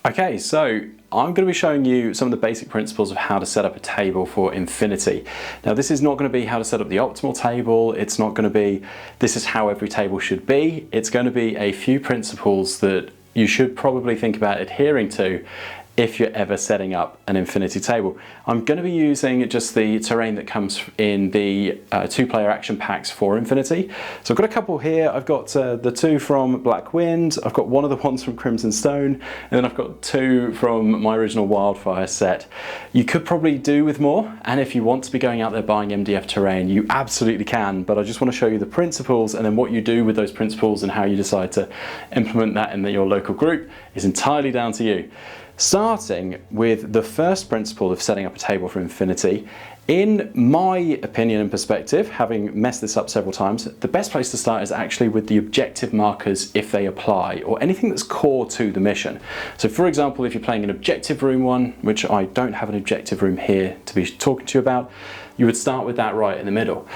Okay, so I'm going to be showing you some of the basic principles of how to set up a table for Infinity. Now this is not going to be how to set up the optimal table, it's not going to be this is how every table should be, it's going to be a few principles that you should probably think about adhering to if you're ever setting up an Infinity table. I'm going to be using just the terrain that comes in the two-player action packs for Infinity. So I've got a couple here. I've got the two from Black Wind, I've got one of the ones from Crimson Stone, and then I've got two from my original Wildfire set. You could probably do with more, and if you want to be going out there buying MDF terrain, you absolutely can, but I just want to show you the principles, and then what you do with those principles and how you decide to implement that in your local group is entirely down to you. Starting with the first principle of setting up a table for Infinity, in my opinion and perspective, having messed this up several times, the best place to start is actually with the objective markers if they apply, or anything that's core to the mission. So for example, if you're playing an objective room one, which I don't have an objective room here to be talking to you about, you would start with that right in the middle.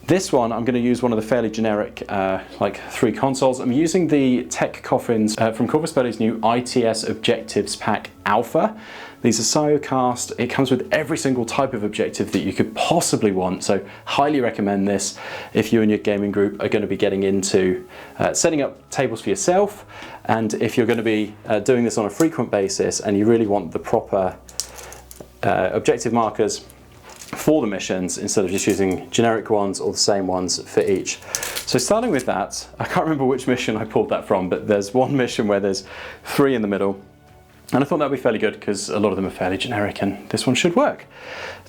This one, I'm going to use one of the fairly generic, like 3 consoles. I'm using the Tech Coffins from Corvus Belli's new ITS Objectives Pack Alpha. These are Siocast. It comes with every single type of objective that you could possibly want, so highly recommend this if you and your gaming group are going to be getting into setting up tables for yourself, and if you're going to be doing this on a frequent basis and you really want the proper objective markers for the missions instead of just using generic ones or the same ones for each. So starting with that, I can't remember which mission I pulled that from, but there's one mission where there's 3 in the middle, and I thought that would be fairly good because a lot of them are fairly generic and this one should work.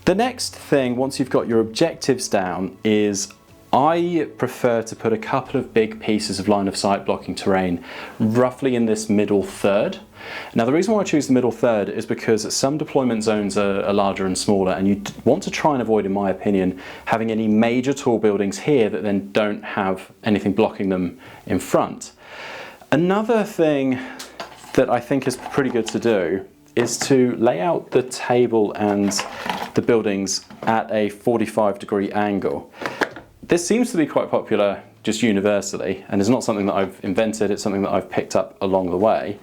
The next thing, once you've got your objectives down, is I prefer to put a couple of big pieces of line of sight blocking terrain roughly in this middle third. Now the reason why I choose the middle third is because some deployment zones are larger and smaller, and you want to try and avoid, in my opinion, having any major tall buildings here that then don't have anything blocking them in front. Another thing that I think is pretty good to do is to lay out the table and the buildings at a 45-degree angle. This seems to be quite popular just universally, and it's not something that I've invented, it's something that I've picked up along the way.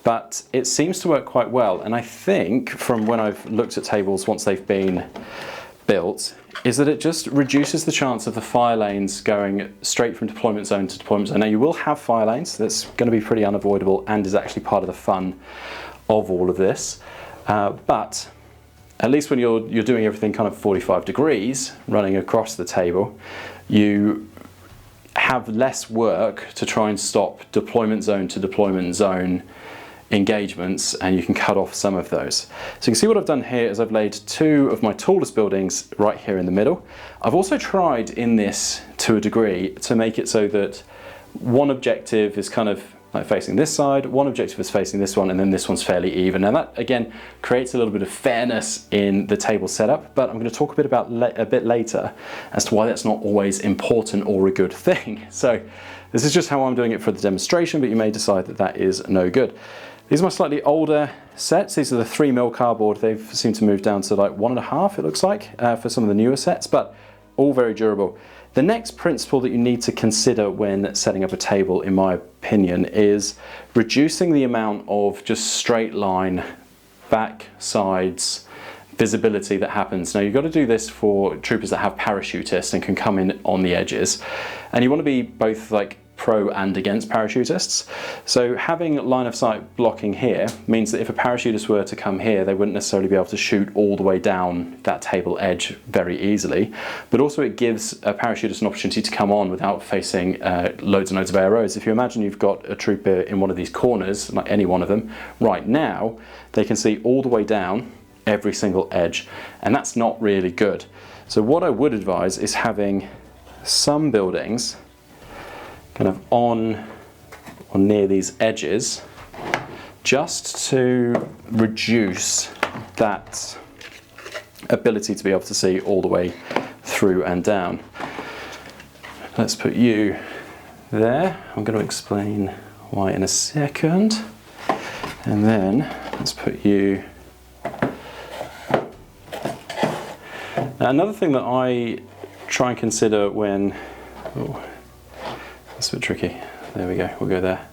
But it seems to work quite well, and I think from when I've looked at tables once they've been built, is that it just reduces the chance of the fire lanes going straight from deployment zone to deployment zone. Now you will have fire lanes, that's going to be pretty unavoidable and is actually part of the fun of all of this, but at least when you're doing everything kind of 45 degrees running across the table, you have less work to try and stop deployment zone to deployment zone engagements, and you can cut off some of those. So you can see what I've done here is I've laid 2 of my tallest buildings right here in the middle. I've also tried in this to a degree to make it so that one objective is kind of like facing this side, one objective is facing this one, and then this one's fairly even. Now that again creates a little bit of fairness in the table setup, but I'm going to talk a bit later as to why that's not always important or a good thing. So this is just how I'm doing it for the demonstration, but you may decide that that is no good. These are my slightly older sets. These are the 3mm cardboard. They've seemed to move down to like 1.5, it looks like, for some of the newer sets, but all very durable. The next principle that you need to consider when setting up a table, in my opinion, is reducing the amount of just straight line, back, sides, visibility that happens. Now you've got to do this for troopers that have parachutists and can come in on the edges. And you want to be both like pro and against parachutists. So having line of sight blocking here means that if a parachutist were to come here, they wouldn't necessarily be able to shoot all the way down that table edge very easily, but also it gives a parachutist an opportunity to come on without facing loads and loads of arrows. If you imagine you've got a trooper in one of these corners, like any one of them, right now, they can see all the way down every single edge, and that's not really good. So what I would advise is having some buildings kind of on or near these edges, just to reduce that ability to be able to see all the way through and down. Let's put you there. I'm going to explain why in a second. And then let's put you. Now, another thing that I try and consider when, oh, that's a bit tricky. There we go, we'll go there.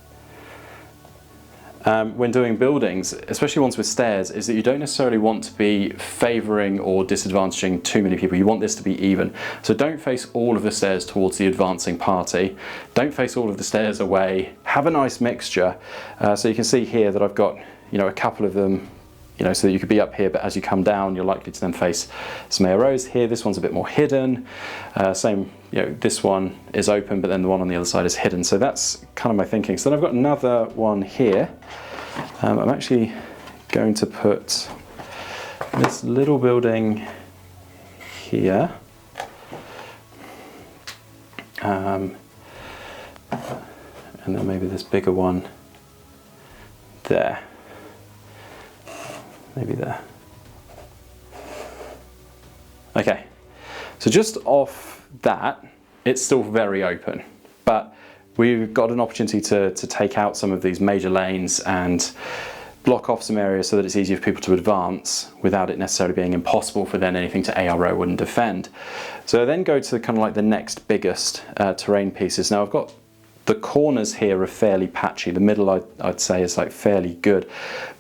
when doing buildings, especially ones with stairs, is that you don't necessarily want to be favouring or disadvantaging too many people. You want this to be even. So don't face all of the stairs towards the advancing party. Don't face all of the stairs away. Have a nice mixture. So you can see here that I've got, a couple of them, so that you could be up here, but as you come down, you're likely to then face some arrows. Here, this one's a bit more hidden. Same, this one is open, but then the one on the other side is hidden. So that's kind of my thinking. So then I've got another one here. I'm actually going to put this little building here. And then maybe this bigger one there. Maybe there. Okay, so just off that, it's still very open, but we've got an opportunity to take out some of these major lanes and block off some areas so that it's easier for people to advance without it necessarily being impossible for then anything to ARO and defend. So I then go to kind of like the next biggest terrain pieces. Now I've got the corners here are fairly patchy. The middle I'd say is like fairly good,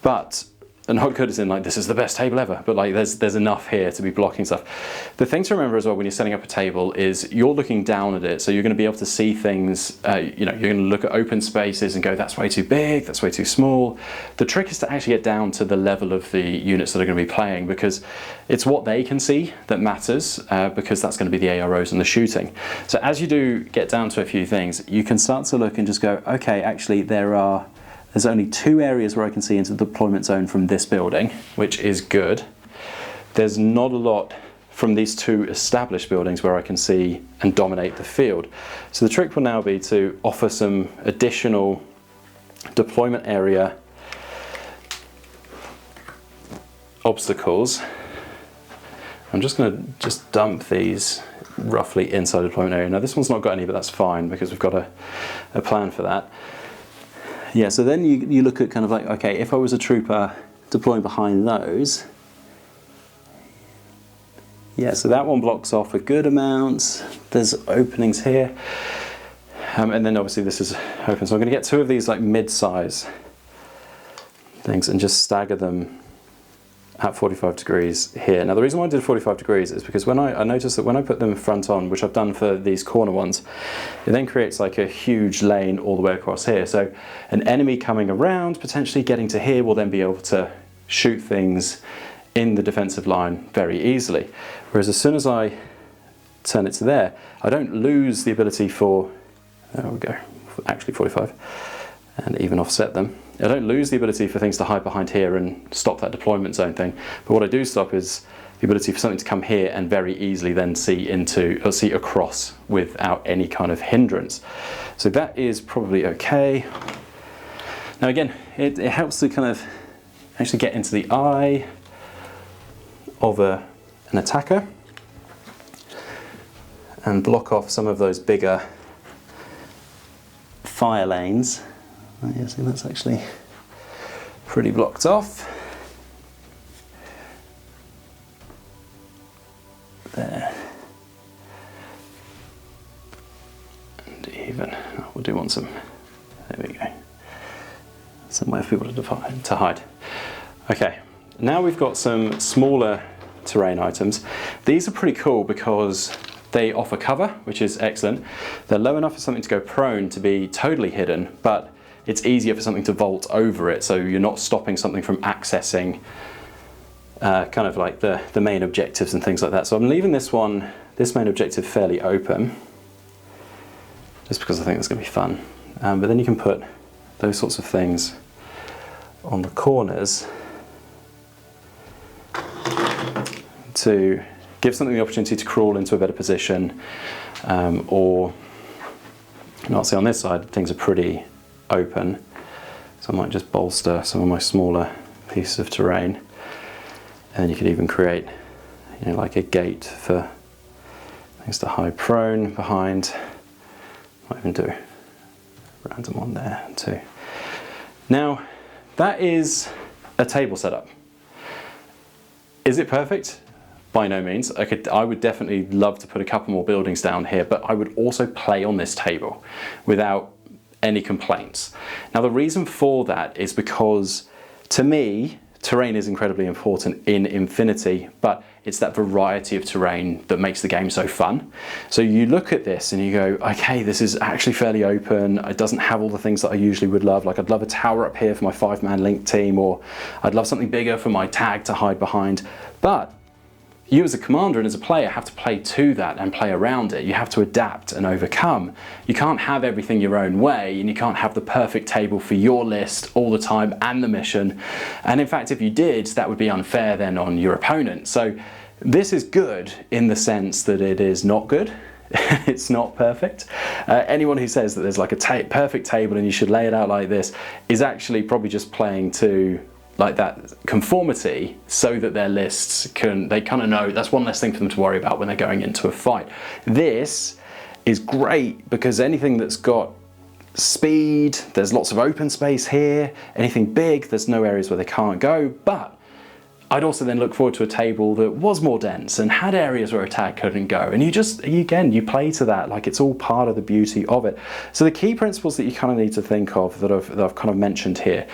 but not good as in like this is the best table ever, but like there's enough here to be blocking stuff. The thing to remember as well when you're setting up a table is you're looking down at it, so you're going to be able to see things, you're going to look at open spaces and go, that's way too big, that's way too small. The trick is to actually get down to the level of the units that are going to be playing, because it's what they can see that matters, because that's going to be the AROs and the shooting. So as you do get down to a few things, you can start to look and just go, okay, actually there's only 2 areas where I can see into the deployment zone from this building, which is good. There's not a lot from these 2 established buildings where I can see and dominate the field. So the trick will now be to offer some additional deployment area obstacles. I'm just going to dump these roughly inside the deployment area. Now this one's not got any, but that's fine because we've got a plan for that. Yeah, so then you look at kind of like, okay, if I was a trooper deploying behind those, yeah, so that one blocks off a good amount. There's openings here. And then obviously this is open. So I'm going to get 2 of these like mid-size things and just stagger them at 45 degrees here. Now the reason why I did 45 degrees is because when I noticed that when I put them front on, which I've done for these corner ones, it then creates like a huge lane all the way across here. So an enemy coming around, potentially getting to here, will then be able to shoot things in the defensive line very easily. Whereas as soon as I turn it to there, I don't lose the ability for, there we go, actually 45, and even offset them. I don't lose the ability for things to hide behind here and stop that deployment zone thing, but what I do stop is the ability for something to come here and very easily then see into, or see across without any kind of hindrance. So that is probably okay. Now again, it helps to kind of actually get into the eye of an attacker and block off some of those bigger fire lanes. Oh, yeah, see, that's actually pretty blocked off. There. And even, oh, we do want some, there we go. Some way for people to hide. Okay, now we've got some smaller terrain items. These are pretty cool because they offer cover, which is excellent. They're low enough for something to go prone to be totally hidden, but it's easier for something to vault over it, so you're not stopping something from accessing kind of like the main objectives and things like that. So I'm leaving this main objective fairly open, just because I think it's going to be fun. But then you can put those sorts of things on the corners to give something the opportunity to crawl into a better position, or, I'll say on this side, things are pretty open, so I might just bolster some of my smaller pieces of terrain, and then you could even create, like a gate for things to hide prone behind. Might even do a random one there too. Now that is a table setup. Is it perfect? By no means. I would definitely love to put a couple more buildings down here, but I would also play on this table without any complaints. Now the reason for that is because, to me, terrain is incredibly important in Infinity, but it's that variety of terrain that makes the game so fun. So you look at this and you go, okay, this is actually fairly open. It doesn't have all the things that I usually would love. Like, I'd love a tower up here for my 5-man link team, or I'd love something bigger for my tag to hide behind. But you as a commander and as a player have to play to that and play around it. You have to adapt and overcome. You can't have everything your own way, and you can't have the perfect table for your list all the time and the mission. And in fact, if you did, that would be unfair then on your opponent. So this is good in the sense that it is not good. It's not perfect. Anyone who says that there's like a perfect table and you should lay it out like this is actually probably just playing to like that conformity, so that their lists they kind of know that's one less thing for them to worry about when they're going into a fight. This is great because anything that's got speed, there's lots of open space here. Anything big, there's no areas where they can't go. But I'd also then look forward to a table that was more dense and had areas where a tag couldn't go. And you play to that, like it's all part of the beauty of it. So the key principles that you kind of need to think of that I've kind of mentioned here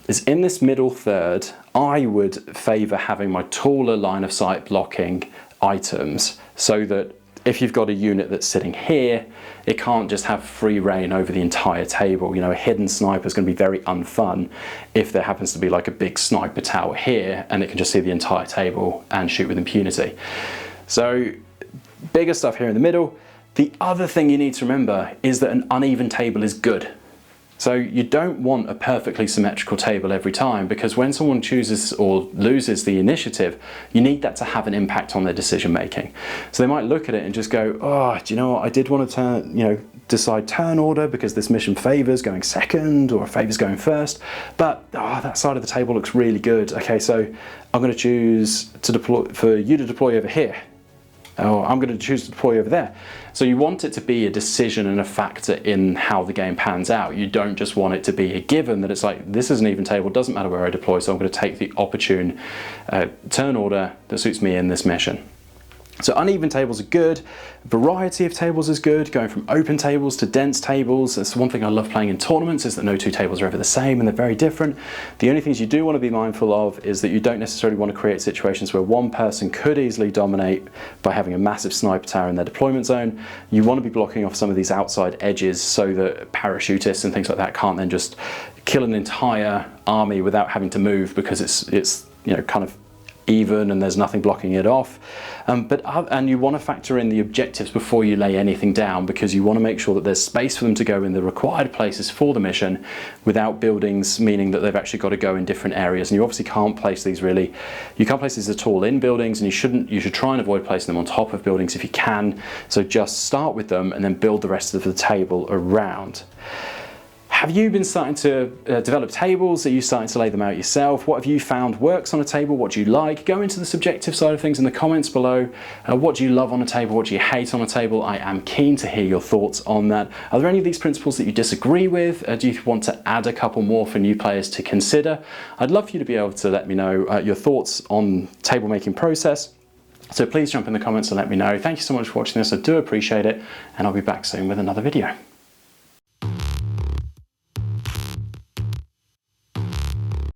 is, in this middle third, I would favour having my taller line of sight blocking items, so that if you've got a unit that's sitting here, it can't just have free reign over the entire table. You know, a hidden sniper is going to be very unfun if there happens to be like a big sniper tower here and it can just see the entire table and shoot with impunity. So bigger stuff here in the middle. The other thing you need to remember is that an uneven table is good. So you don't want a perfectly symmetrical table every time, because when someone chooses or loses the initiative, you need that to have an impact on their decision making. So they might look at it and just go, oh, do you know what, I did want to decide turn order because this mission favours going second or favours going first, but that side of the table looks really good. Okay, so I'm going to choose to deploy for you to deploy over here. Oh, I'm going to choose to deploy over there. So you want it to be a decision and a factor in how the game pans out. You don't just want it to be a given that it's like, this is an even table, doesn't matter where I deploy, so I'm going to take the opportune turn order that suits me in this mission. So uneven tables are good, variety of tables is good, going from open tables to dense tables. That's one thing I love playing in tournaments, is that no two tables are ever the same and they're very different. The only things you do want to be mindful of is that you don't necessarily want to create situations where one person could easily dominate by having a massive sniper tower in their deployment zone. You want to be blocking off some of these outside edges so that parachutists and things like that can't then just kill an entire army without having to move, because it's kind of even and there's nothing blocking it off. And you want to factor in the objectives before you lay anything down, because you want to make sure that there's space for them to go in the required places for the mission without buildings meaning that they've actually got to go in different areas. And you obviously can't place these at all in buildings, and you should try and avoid placing them on top of buildings if you can. So just start with them and then build the rest of the table around. Have you been starting to develop tables? Are you starting to lay them out yourself? What have you found works on a table? What do you like? Go into the subjective side of things in the comments below. What do you love on a table? What do you hate on a table? I am keen to hear your thoughts on that. Are there any of these principles that you disagree with? Do you want to add a couple more for new players to consider? I'd love for you to be able to let me know your thoughts on table making process. So please jump in the comments and let me know. Thank you so much for watching this. I do appreciate it, and I'll be back soon with another video.